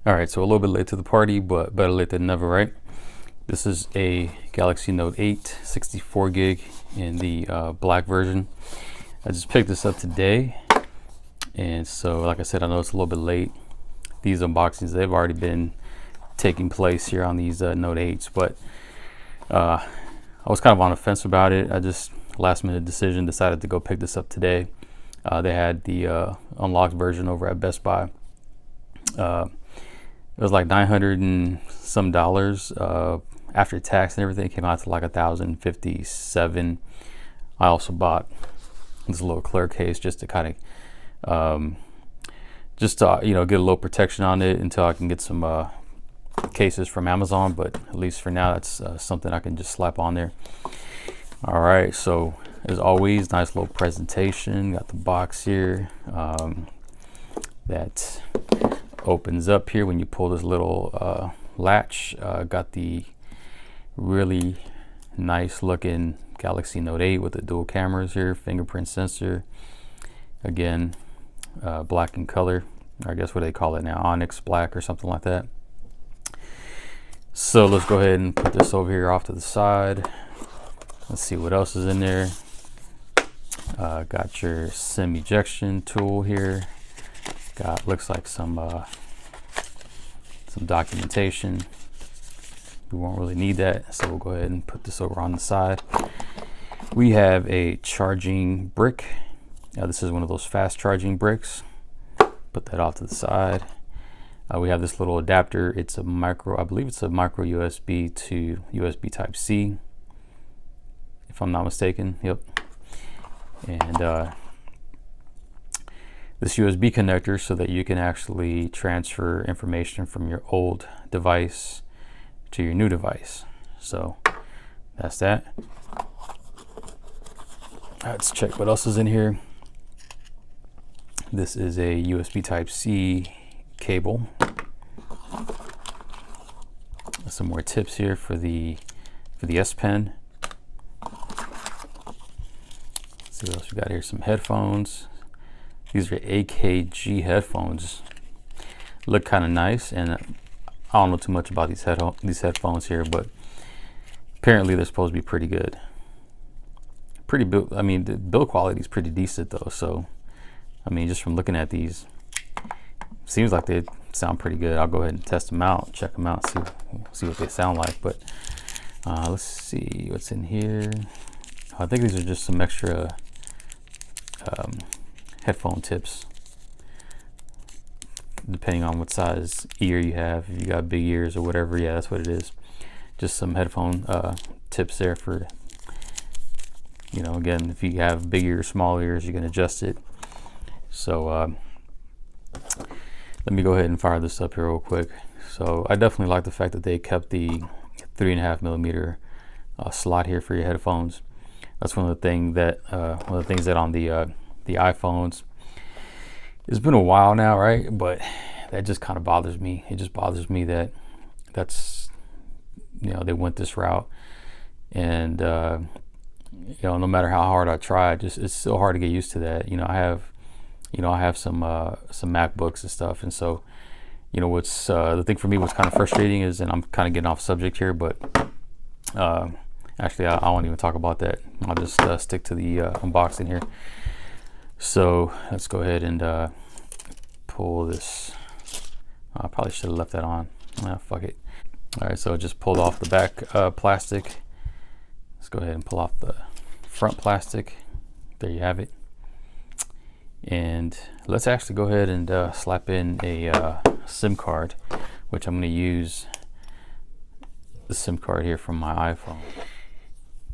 All right, so a little bit late to the party, but better late than never, right? This is a Galaxy Note 8 64 gig in the black version. I just picked this up today, and so like I said, I know it's a little bit late. These unboxings, they've already been taking place here on these Note 8s, but I was kind of on the fence about it. I just last minute decision decided to go pick this up today. They had the unlocked version over at Best Buy. It was like $900 and some after tax and everything. It came out to like $1,057. I also bought this little clear case just to kind of get a little protection on it until I can get some cases from Amazon, but at least for now that's something I can just slap on there. All right, so as always, nice little presentation. Got the box here that opens up here when you pull this little latch. Got the really nice looking Galaxy Note 8 with the dual cameras here, fingerprint sensor, again black in color, or I guess what they call it now, onyx black or something like that. So let's go ahead and put this over here off to the side. Let's see what else is in there. Got your SIM ejection tool here. Got, looks like some documentation. We won't really need that, so we'll go ahead and put this over on the side. We have a charging brick. This is one of those fast charging bricks. Put that off to the side. We have this little adapter. It's a micro, I believe it's a micro USB to USB type C, if I'm not mistaken. Yep. And this USB connector so that you can actually transfer information from your old device to your new device. So that's that. Let's check what else is in here. This is a USB type C cable. Some more tips here for the S Pen. Let's see what else we got here. Some headphones. These are AKG headphones. Look kind of nice, and I don't know too much about these headphones here, but apparently they're supposed to be pretty good. Pretty build. I mean, the build quality is pretty decent though. So, I mean, just from looking at these, seems like they sound pretty good. I'll go ahead and test them out, check them out, see what they sound like. But let's see what's in here. I think these are just some extra headphone tips, depending on what size ear you have. If you got big ears or whatever, yeah, that's what it is. Just some headphone tips there for, again, if you have big ears, small ears, you can adjust it. So let me go ahead and fire this up here real quick. So I definitely like the fact that they kept the 3.5mm slot here for your headphones. That's one of the things that on the iPhones, it's been a while now, right? But that just kind of bothers me. It just bothers me that they went this route, and no matter how hard I try, it's so hard to get used to that. I have some MacBooks and stuff, and so what's the thing for me, what's kind of frustrating is, and I'm kind of getting off subject here, but actually I won't even talk about that. I'll just stick to the unboxing here. So let's go ahead and pull this. I probably should have left that on. Fuck it. All right, so I just pulled off the back plastic. Let's go ahead and pull off the front plastic. There you have it. And let's actually go ahead and slap in a SIM card, which I'm going to use the SIM card here from my iPhone.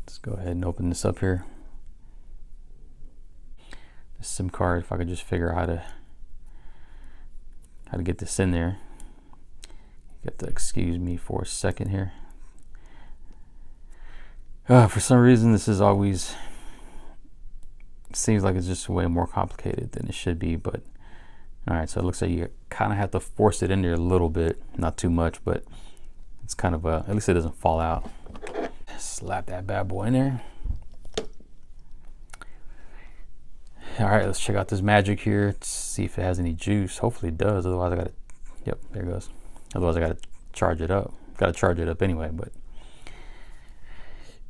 Let's go ahead and open this up here. The SIM card, if I could just figure out how to get this in there. You have to excuse me for a second here. For some reason, this is always, seems like it's just way more complicated than it should be. But all right, so it looks like you kind of have to force it in there a little bit, not too much, but it's kind of at least it doesn't fall out. Slap that bad boy in there. All right, let's check out this magic here to see if it has any juice. Hopefully it does, otherwise I gotta, yep, there it goes. Otherwise I gotta charge it up. Gotta charge it up anyway, but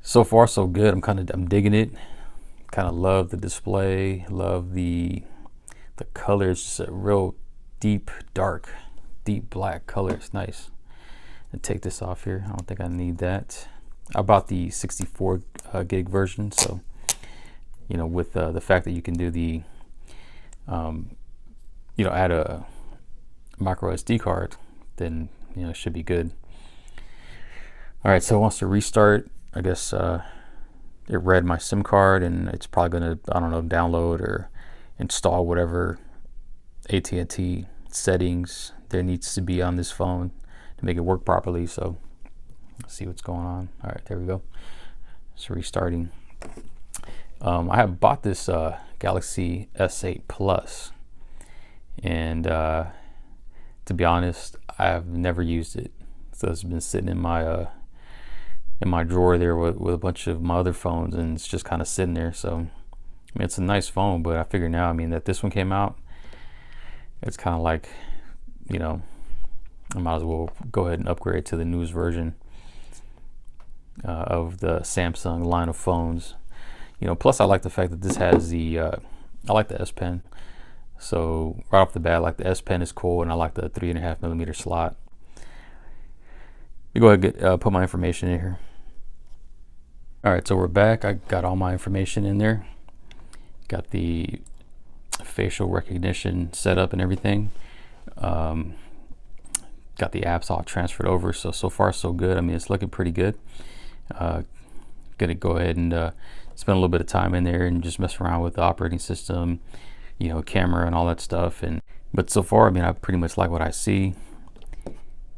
so far so good. I'm digging it. Kind of love the display, love the color. It's just a real deep black color. It's nice. And take this off here. I don't think I need that. I bought the 64 gig version, so you know, with the fact that you can do the you know, add a micro SD card, then you know, it should be good. All right, so it wants to restart. I guess it read my SIM card, and it's probably gonna, I don't know, download or install whatever AT&T settings there needs to be on this phone to make it work properly. So let's see what's going on. All right, there we go. It's restarting. I have bought this Galaxy S8 Plus, and to be honest, I've never used it. So it's been sitting in my drawer there with a bunch of my other phones, and it's just kind of sitting there. So I mean, it's a nice phone, but I figure now, I mean, that this one came out, it's kind of like, you know, I might as well go ahead and upgrade to the newest version of the Samsung line of phones. You know, plus I like the fact that this has the I like the S Pen. So right off the bat, like the S Pen is cool, and I like the 3.5mm slot. Let me go ahead and put my information in here. All right, so we're back. I got all my information in there. Got the facial recognition set up and everything. Got the apps all transferred over. So far so good. I mean, it's looking pretty good. Gonna go ahead and spend a little bit of time in there and just mess around with the operating system, you know, camera and all that stuff. But so far, I mean, I pretty much like what I see.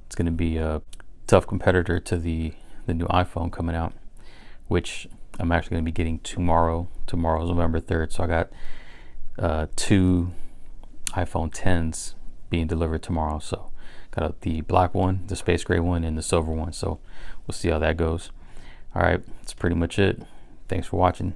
It's gonna be a tough competitor to the new iPhone coming out, which I'm actually going to be getting tomorrow. Tomorrow's November 3rd, so I got 2 iPhone 10s being delivered tomorrow. So got the black one, the space gray one, and the silver one. So we'll see how that goes. All right, that's pretty much it. Thanks for watching.